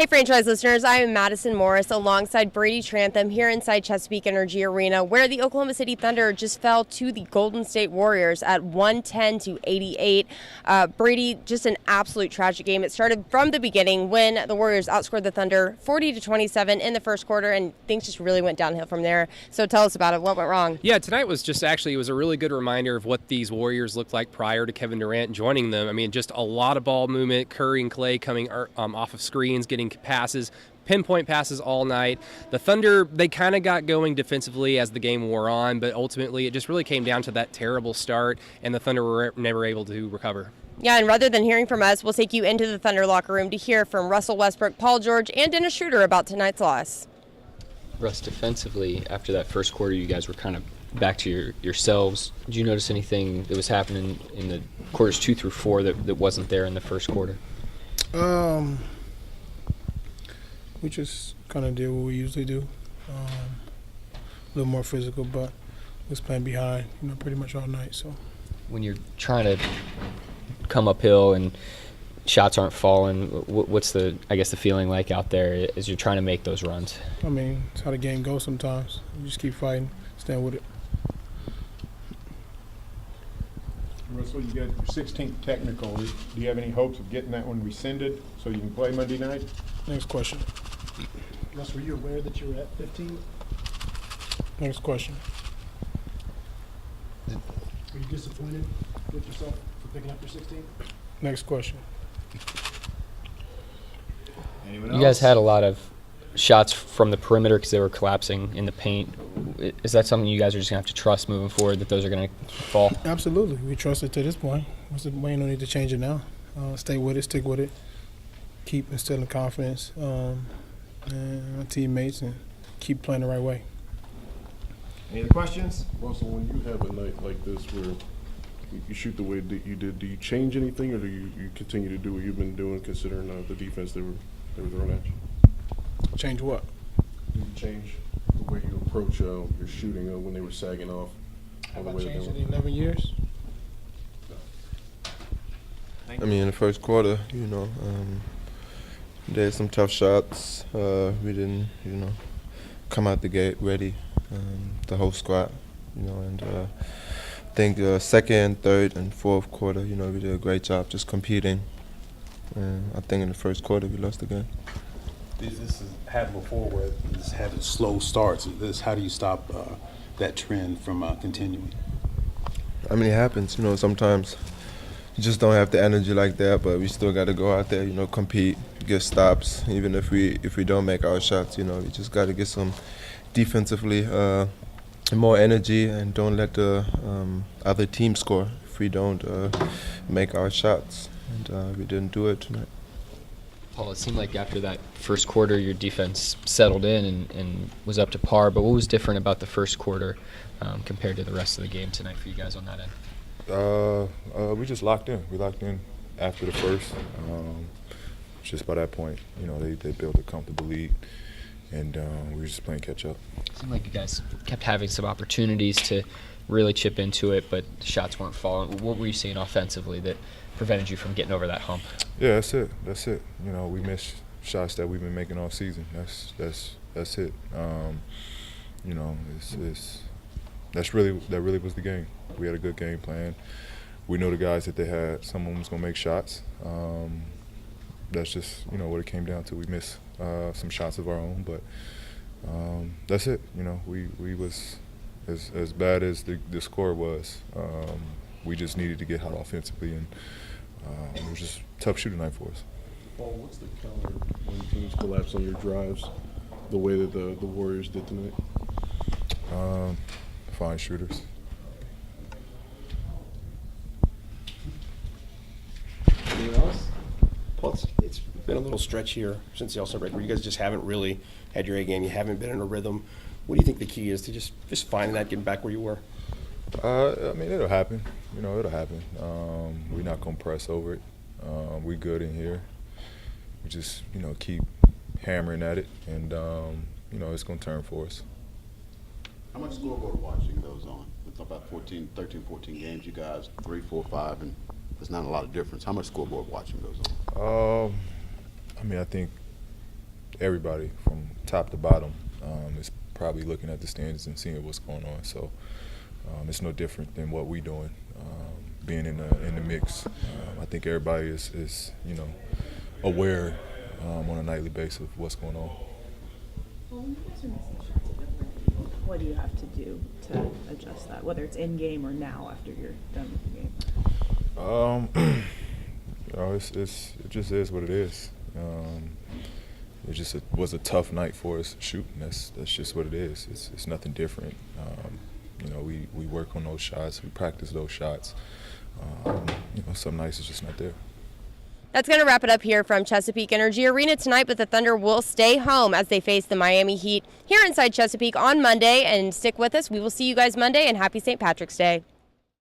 Hey, franchise listeners, I am Madison Morris alongside Brady Trantham here inside Chesapeake Energy Arena, where the Oklahoma City Thunder just fell to the Golden State Warriors at 110-88. Brady, just an absolute tragic game. It started from the beginning when the Warriors outscored the Thunder 40-27 in the first quarter, and things just really went downhill from there. So tell us about it. What went wrong? Yeah, tonight was it was a really good reminder of what these Warriors looked like prior to Kevin Durant joining them. I mean, just a lot of ball movement, Curry and Clay coming off of screens, getting passes, pinpoint passes all night. The Thunder, they kind of got going defensively as the game wore on, but ultimately it just really came down to that terrible start, and the Thunder were never able to recover. Yeah, and rather than hearing from us, we'll take you into the Thunder locker room to hear from Russell Westbrook, Paul George, and Dennis Schroeder about tonight's loss. Russ, defensively, after that first quarter, you guys were kind of back to yourselves. Did you notice anything that was happening in the quarters 2 through 4 that wasn't there in the first quarter? We just kind of did what we usually do. A little more physical, but was playing behind, pretty much all night. So when you're trying to come uphill and shots aren't falling, what's the feeling like out there as you're trying to make those runs? I mean, it's how the game goes sometimes. You just keep fighting, stand with it. Russell, you got your 16th technical. Do you have any hopes of getting that one rescinded so you can play Monday night? Next question. Russ, were you aware that you were at 15? Next question. Were you disappointed with yourself for picking up your 16? Next question. Anyone You else? guys had a lot of shots from the perimeter because they were collapsing in the paint. Is that something you guys are just going to have to trust moving forward, that those are going to fall? Absolutely. We trust it to this point. We ain't no need to change it now. Stay with it, stick with it, keep instilling confidence and our teammates, and keep playing the right way. Any other questions? Russell, when you have a night like this where you shoot the way that you did, do you change anything, or do you continue to do what you've been doing, considering the defense they were throwing at you? Change what? Do you change the way you approach your shooting when they were sagging off? Have I changed in 11 years? I mean, in the first quarter, they had some tough shots. We didn't, come out the gate ready, the whole squad, and I think second, third, and fourth quarter, we did a great job just competing. And I think in the first quarter we lost the game. This has happened before where it's had slow starts. How do you stop that trend from continuing? I mean, it happens, sometimes you just don't have the energy like that, but we still got to go out there, compete, get stops. Even if we don't make our shots, we just got to get some defensively more energy and don't let the other team score if we don't make our shots. And we didn't do it tonight. Paul, it seemed like after that first quarter your defense settled in and was up to par, but what was different about the first quarter compared to the rest of the game tonight for you guys on that end? We just locked in. We locked in after the first. Just by that point, they built a comfortable lead, and we were just playing catch up. It seemed like you guys kept having some opportunities to really chip into it, but the shots weren't falling. What were you seeing offensively that prevented you from getting over that hump? Yeah, that's it. We missed shots that we've been making all season. That's it. That really was the game. We had a good game plan. We know the guys that they had. Someone was gonna make shots. That's just what it came down to. We missed some shots of our own, but that's it. We was as bad as the score was. We just needed to get hot offensively, and it was just a tough shooting night for us. Paul, what's the counter when teams collapse on your drives the way that the Warriors did tonight? Fine shooters. Anyone else? Paul, it's been a little stretch here since the All-Star break where you guys just haven't really had your A game. You haven't been in a rhythm. What do you think the key is to just finding that, getting back where you were? I mean, it'll happen. It'll happen. We're not gonna press over it. We good in here. We just, keep hammering at it, and it's gonna turn for us. How much scoreboard watching goes on? It's about 13, 14 games. You guys 3, 4, 5, and there's not a lot of difference. How much scoreboard watching goes on? I mean, I think everybody from top to bottom is probably looking at the standings and seeing what's going on. So it's no different than what we're doing, being in the mix. I think everybody is aware on a nightly basis of what's going on. Well, when you guys are missing shots, what do you have to do to adjust that, whether it's in game or now after you're done with the game? It just is what it is. It was a tough night for us shooting. That's just what it is. It's nothing different. We work on those shots. We practice those shots. Some nights it's just not there. That's going to wrap it up here from Chesapeake Energy Arena tonight, but the Thunder will stay home as they face the Miami Heat here inside Chesapeake on Monday. And stick with us. We will see you guys Monday, and happy St. Patrick's Day.